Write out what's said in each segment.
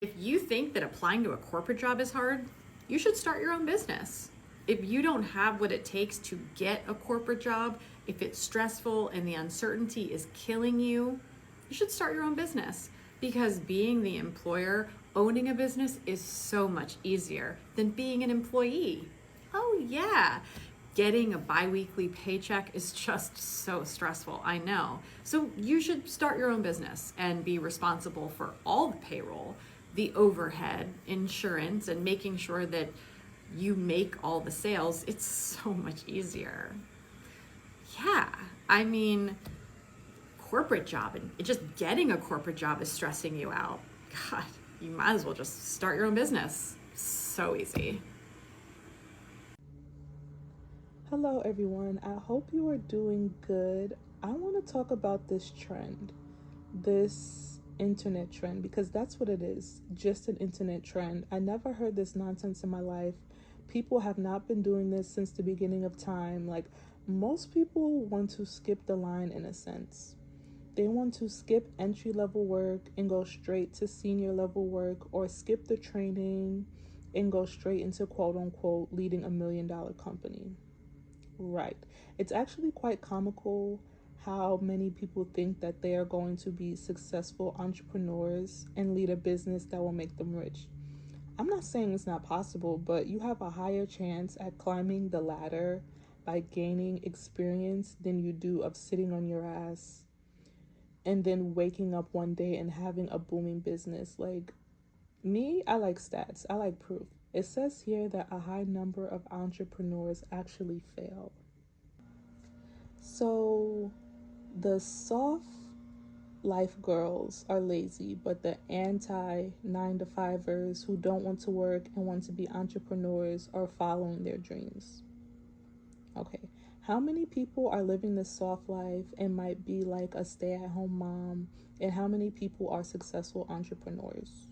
If you think that applying to a corporate job is hard, you should start your own business. If you don't have what it takes to get a corporate job, if it's stressful and the uncertainty is killing you, you should start your own business, because being the employer, owning a business is so much easier than being an employee. Oh, yeah. Getting a bi-weekly paycheck is just so stressful, I know. So you should start your own business and be responsible for all the payroll, the overhead, insurance, and making sure that you make all the sales. It's so much easier. Yeah, I mean, corporate job and just getting a corporate job is stressing you out. God, you might as well just start your own business. So easy. Hello, everyone. I hope you are doing good. I want to talk about this trend, this internet trend, because that's what it is, just an internet trend. I never heard this nonsense in my life. People have not been doing this since the beginning of time. Like, most people want to skip the line in a sense. They want to skip entry level work and go straight to senior level work, or skip the training and go straight into quote unquote leading $1 million company. Right. It's actually quite comical how many people think that they are going to be successful entrepreneurs and lead a business that will make them rich. I'm not saying it's not possible, but you have a higher chance at climbing the ladder by gaining experience than you do of sitting on your ass and then waking up one day and having a booming business. Like me, I like stats, I like proof. It says here that a high number of entrepreneurs actually fail. So the soft life girls are lazy, but the anti 9 to 5ers who don't want to work and want to be entrepreneurs are following their dreams. Okay, how many people are living this soft life and might be like a stay at home mom, and how many people are successful entrepreneurs?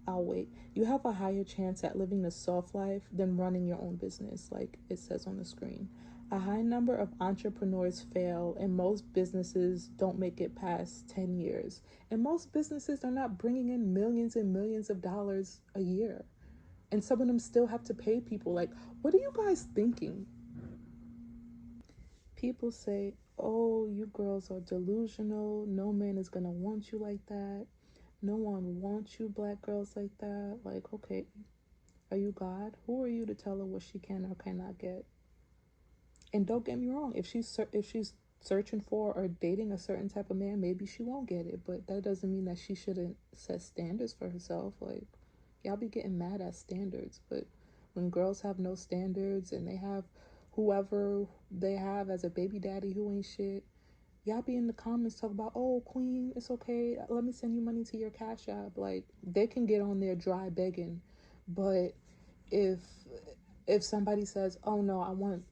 I'll wait. You have a higher chance at living the soft life than running your own business, like it says on the screen. A high number of entrepreneurs fail, and most businesses don't make it past 10 years. And most businesses are not bringing in millions and millions of dollars a year. And some of them still have to pay people. Like, what are you guys thinking? People say, oh, you girls are delusional. No man is going to want you like that. No one wants you black girls like that. Like, okay, are you God? Who are you to tell her what she can or cannot get? And don't get me wrong, if she's searching for or dating a certain type of man, maybe she won't get it, but that doesn't mean that she shouldn't set standards for herself. Like, y'all be getting mad at standards, but when girls have no standards and they have whoever they have as a baby daddy who ain't shit, y'all be in the comments talk about, oh, queen, it's okay, let me send you money to your cash app. Like, they can get on there dry begging, but if somebody says, oh no, I want,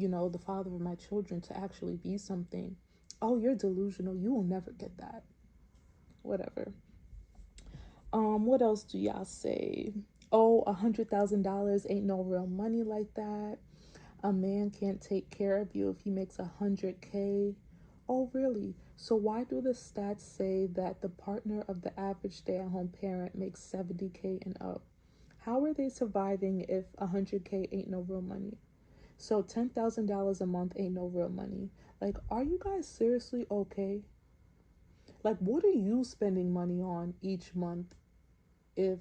the father of my children to actually be something, oh, you're delusional, you will never get that. Whatever. What else do y'all say? Oh, $100,000 ain't no real money like that. A man can't take care of you if he makes 100K. Oh, really? So why do the stats say that the partner of the average stay-at-home parent makes 70K and up? How are they surviving if 100K ain't no real money? So $10,000 a month ain't no real money. Like, are you guys seriously okay? Like, what are you spending money on each month if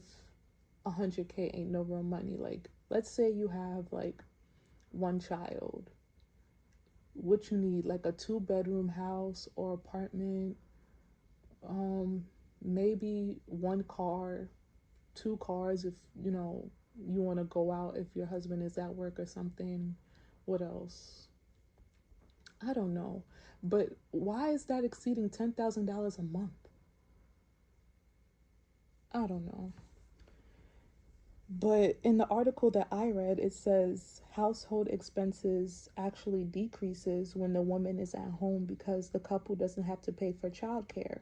100K ain't no real money? Like, let's say you have like one child. What you need, like a 2 bedroom house or apartment, um maybe one car, 2 cars if you want to go out if your husband is at work or something. What else? I don't know. But why is that exceeding $10,000 a month? I don't know. But in the article that I read, it says household expenses actually decreases when the woman is at home because the couple doesn't have to pay for childcare.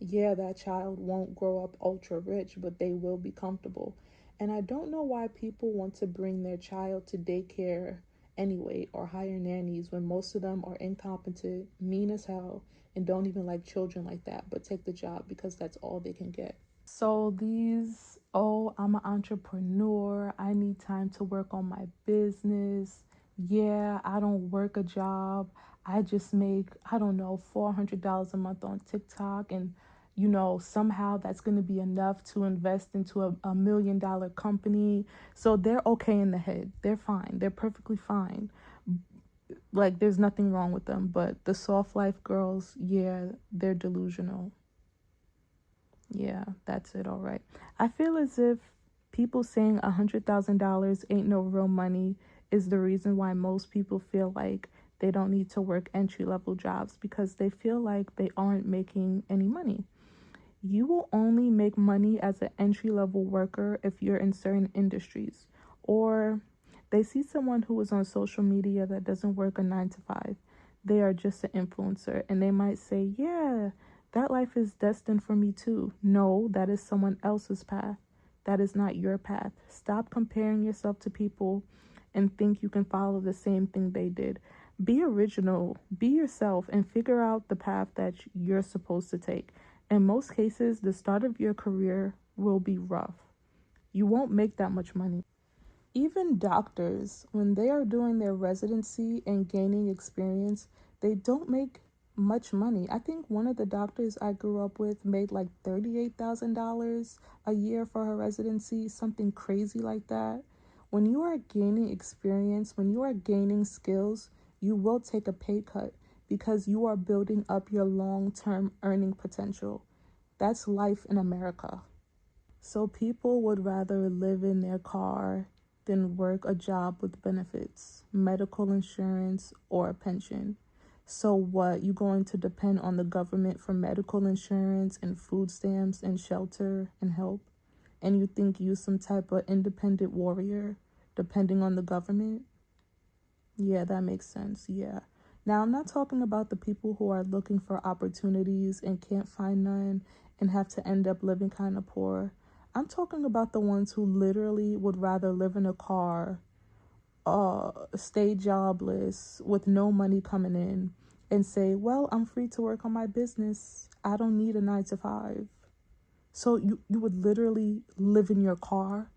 Yeah, that child won't grow up ultra rich, but they will be comfortable. And I don't know why people want to bring their child to daycare anyway, or hire nannies when most of them are incompetent, mean as hell, and don't even like children like that, but take the job because that's all they can get. So these, oh, I'm an entrepreneur, I need time to work on my business. Yeah, I don't work a job. I just make, I don't know, $400 a month on TikTok, and somehow that's going to be enough to invest into a $1 million company. So they're okay in the head. They're fine. They're perfectly fine. Like, there's nothing wrong with them. But the soft life girls, yeah, they're delusional. Yeah, that's it. All right. I feel as if people saying $100,000 ain't no real money is the reason why most people feel like they don't need to work entry level jobs, because they feel like they aren't making any money. You will only make money as an entry level worker if you're in certain industries, or they see someone who is on social media that doesn't work a 9 to 5. They are just an influencer, and they might say, yeah, that life is destined for me too. No, that is someone else's path. That is not your path. Stop comparing yourself to people and think you can follow the same thing they did. Be original, be yourself, and figure out the path that you're supposed to take. In most cases, the start of your career will be rough. You won't make that much money. Even doctors, when they are doing their residency and gaining experience, they don't make much money. I think one of the doctors I grew up with made like $38,000 a year for her residency, something crazy like that. When you are gaining experience, when you are gaining skills, you will take a pay cut because you are building up your long-term earning potential. That's life in America. So people would rather live in their car than work a job with benefits, medical insurance, or a pension. So what? You going to depend on the government for medical insurance and food stamps and shelter and help? And you think you some type of independent warrior depending on the government? Yeah, that makes sense. Yeah. Now, I'm not talking about the people who are looking for opportunities and can't find none and have to end up living kind of poor. I'm talking about the ones who literally would rather live in a car, stay jobless with no money coming in, and say, well, I'm free to work on my business. I don't need a 9 to 5. So you would literally live in your car?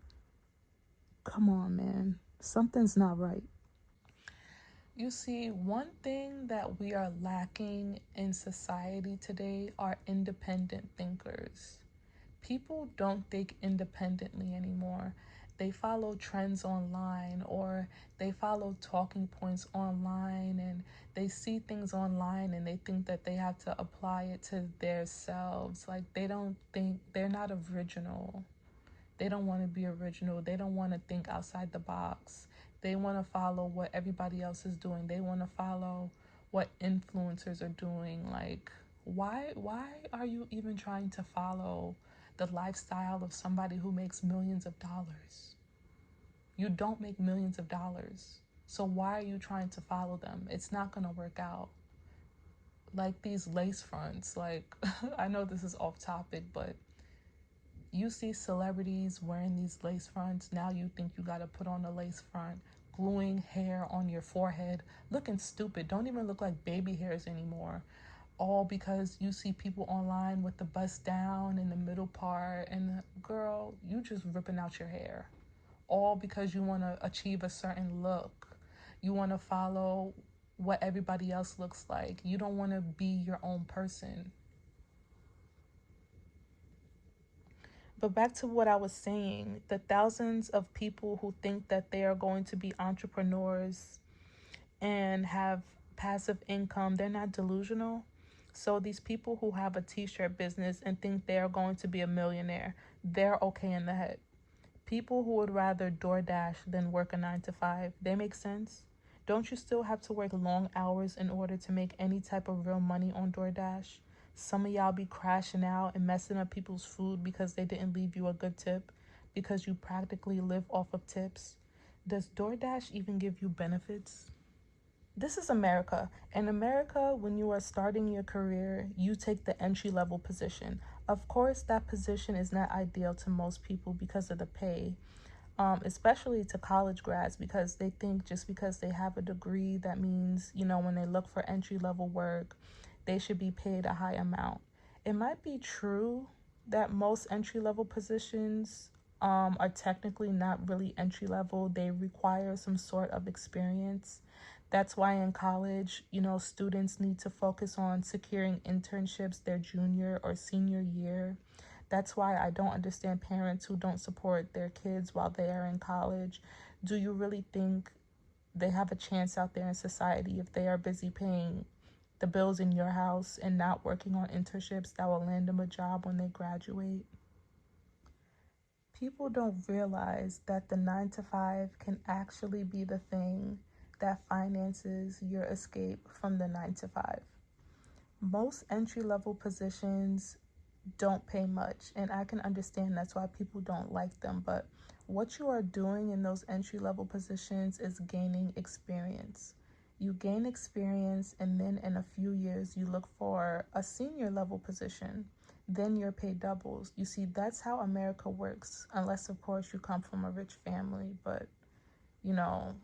Come on, man. Something's not right. You see, one thing that we are lacking in society today are independent thinkers. People don't think independently anymore. They follow trends online, or they follow talking points online, and they see things online and they think that they have to apply it to their selves. Like, they don't think, they're not original. They don't want to be original. They don't want to think outside the box. They want to follow what everybody else is doing. They want to follow what influencers are doing. Like, why are you even trying to follow the lifestyle of somebody who makes millions of dollars? You don't make millions of dollars. So why are you trying to follow them? It's not going to work out. Like these lace fronts, like I know this is off topic, but you see celebrities wearing these lace fronts. Now you think you gotta put on a lace front, gluing hair on your forehead, looking stupid. Don't even look like baby hairs anymore. All because you see people online with the bust down in the middle part, and girl, you just ripping out your hair. All because you want to achieve a certain look. You want to follow what everybody else looks like. You don't want to be your own person. But back to what I was saying, the thousands of people who think that they are going to be entrepreneurs and have passive income, they're not delusional. So these people who have a t-shirt business and think they are going to be a millionaire, they're okay in the head. People who would rather DoorDash than work a 9 to 5, they make sense. Don't you still have to work long hours in order to make any type of real money on DoorDash? Some of y'all be crashing out and messing up people's food because they didn't leave you a good tip, because you practically live off of tips. Does DoorDash even give you benefits? This is America. In America, when you are starting your career, you take the entry level position. Of course, that position is not ideal to most people because of the pay. especially to college grads, because they think just because they have a degree, that means, when they look for entry level work, they should be paid a high amount. It might be true that most entry level positions are technically not really entry level, they require some sort of experience. That's why in college, students need to focus on securing internships their junior or senior year. That's why I don't understand parents who don't support their kids while they are in college. Do you really think they have a chance out there in society if they are busy paying the bills in your house and not working on internships that will land them a job when they graduate? People don't realize that the 9 to 5 can actually be the thing that finances your escape from the 9 to 5. Most entry level positions don't pay much, and I can understand that's why people don't like them, but what you are doing in those entry level positions is gaining experience. You gain experience, and then in a few years you look for a senior level position, then your pay doubles. You see, that's how America works, unless of course you come from a rich family, but you know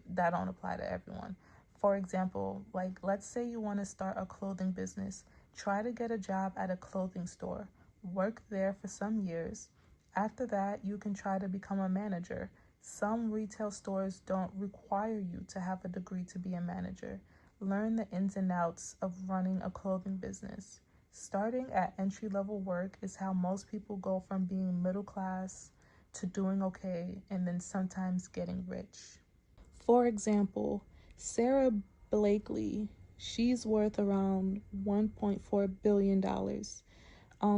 that don't apply to everyone. For example, like let's say you want to start a clothing business. Try to get a job at a clothing store. Work there for some years. After that, you can try to become a manager. Some retail stores don't require you to have a degree to be a manager. Learn the ins and outs of running a clothing business. Starting at entry level work is how most people go from being middle class to doing okay and then sometimes getting rich. For example, Sarah Blakely, she's worth around $1.4 billion.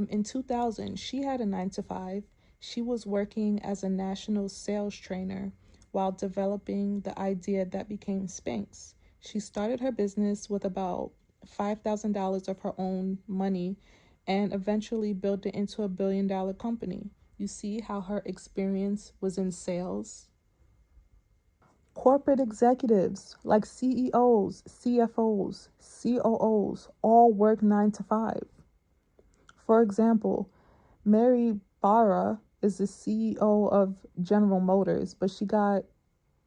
In 2000, she had a 9 to 5. She was working as a national sales trainer while developing the idea that became Spanx. She started her business with about $5,000 of her own money and eventually built it into a $1 billion company. You see how her experience was in sales? Corporate executives like CEOs, CFOs, COOs all work 9 to 5. For example, Mary Barra is the CEO of General Motors, but she got,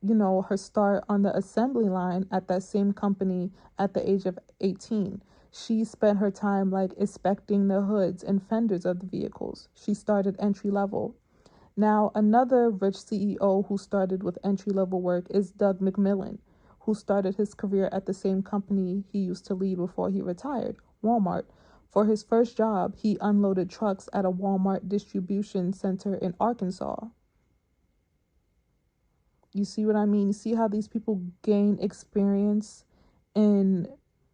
her start on the assembly line at that same company at the age of 18. She spent her time like inspecting the hoods and fenders of the vehicles. She started entry level. Now, another rich CEO who started with entry level work is Doug McMillon, who started his career at the same company he used to lead before he retired, Walmart. For his first job, he unloaded trucks at a Walmart distribution center in Arkansas. You see what I mean? You see how these people gain experience in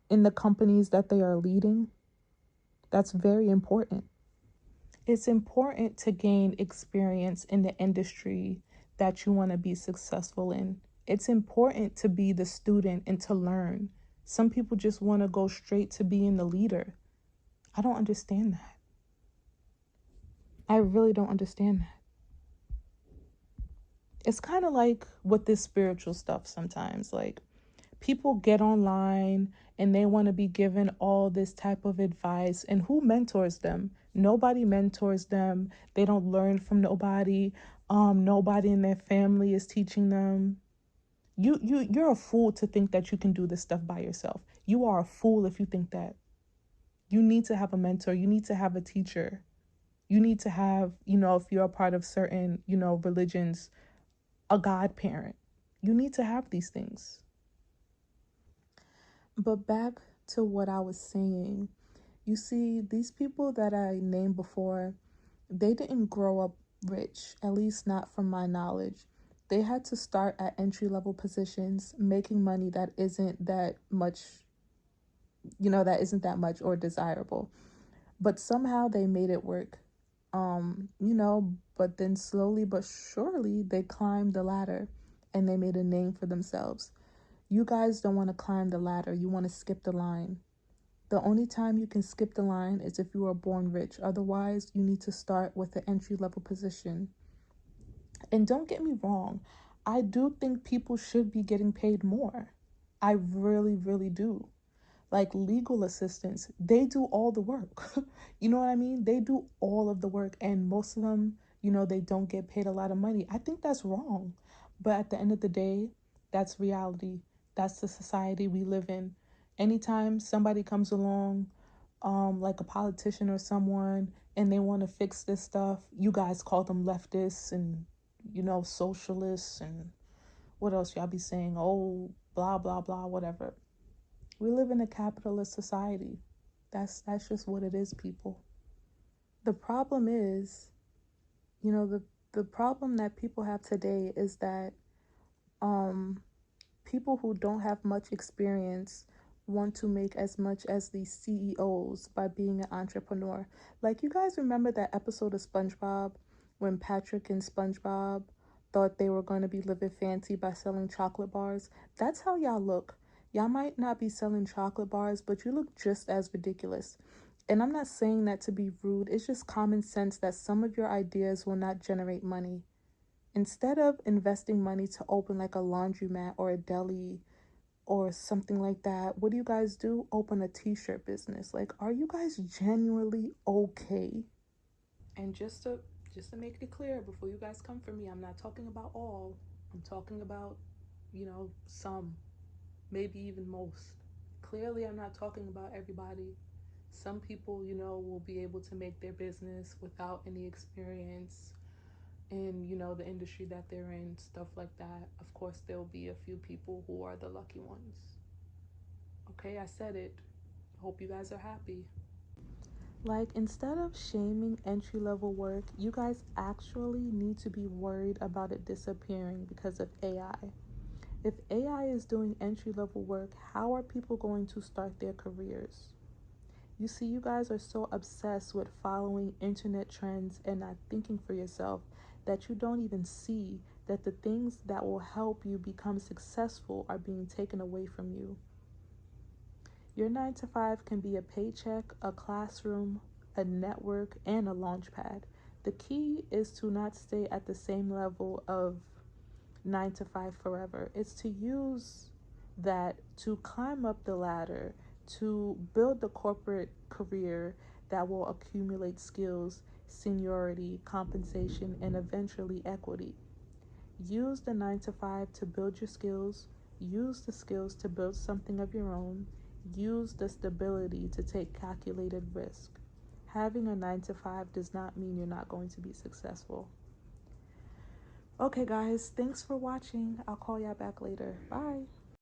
the companies that they are leading? That's very important. It's important to gain experience in the industry that you want to be successful in. It's important to be the student and to learn. Some people just want to go straight to being the leader. I don't understand that. I really don't understand that. It's kind of like with this spiritual stuff sometimes. Like, people get online and they want to be given all this type of advice, and who mentors them? Nobody mentors them. They don't learn from nobody. Nobody in their family is teaching them. You're a fool to think that you can do this stuff by yourself. You are a fool if you think that. You need to have a mentor. You need to have a teacher. You need to have, if you're a part of certain, religions, a godparent. You need to have these things. But back to what I was saying, you see, these people that I named before, they didn't grow up rich, at least not from my knowledge. They had to start at entry level positions, making money that isn't that much, or desirable. But somehow they made it work. But then slowly but surely they climbed the ladder and they made a name for themselves. You guys don't want to climb the ladder, you want to skip the line. The only time you can skip the line is if you are born rich. Otherwise, you need to start with the entry level position. And don't get me wrong, I do think people should be getting paid more. I really, really do. Like legal assistants, they do all the work. You know what I mean? They do all of the work, and most of them they don't get paid a lot of money. I think that's wrong. But at the end of the day, that's reality. That's the society we live in. Anytime somebody comes along, like a politician or someone, and they want to fix this stuff, you guys call them leftists and, socialists and what else y'all be saying? Oh, blah, blah, blah, whatever. We live in a capitalist society. That's just what it is, people. The problem is, the problem that people have today is that um people who don't have much experience want to make as much as these CEOs by being an entrepreneur. Like, you guys remember that episode of SpongeBob when Patrick and SpongeBob thought they were going to be living fancy by selling chocolate bars? That's how y'all look. Y'all might not be selling chocolate bars, but you look just as ridiculous. And I'm not saying that to be rude, it's just common sense that some of your ideas will not generate money. Instead of investing money to open like a laundromat or a deli or something like that, what do you guys do? Open a t-shirt business. Like, are you guys genuinely okay? And just to make it clear before you guys come for me, I'm not talking about all. I'm talking about, some, maybe even most. Clearly, I'm not talking about everybody. Some people, will be able to make their business without any experience in, the industry that they're in, stuff like that. Of course, there'll be a few people who are the lucky ones. Okay, I said it. Hope you guys are happy. Like, instead of shaming entry level work, you guys actually need to be worried about it disappearing because of AI. If AI is doing entry level work, how are people going to start their careers? You see, you guys are so obsessed with following internet trends and not thinking for yourself that you don't even see that the things that will help you become successful are being taken away from you. Your 9 to 5 can be a paycheck, a classroom, a network, and a launch pad. The key is to not stay at the same level of 9 to 5 forever. It's to use that to climb up the ladder, to build the corporate career that will accumulate skills, seniority, compensation, and eventually equity. Use the 9 to 5 to build your skills, use the skills to build something of your own, use the stability to take calculated risk. Having a 9 to 5 does not mean you're not going to be successful. Okay, guys, thanks for watching. I'll call y'all back later. Bye.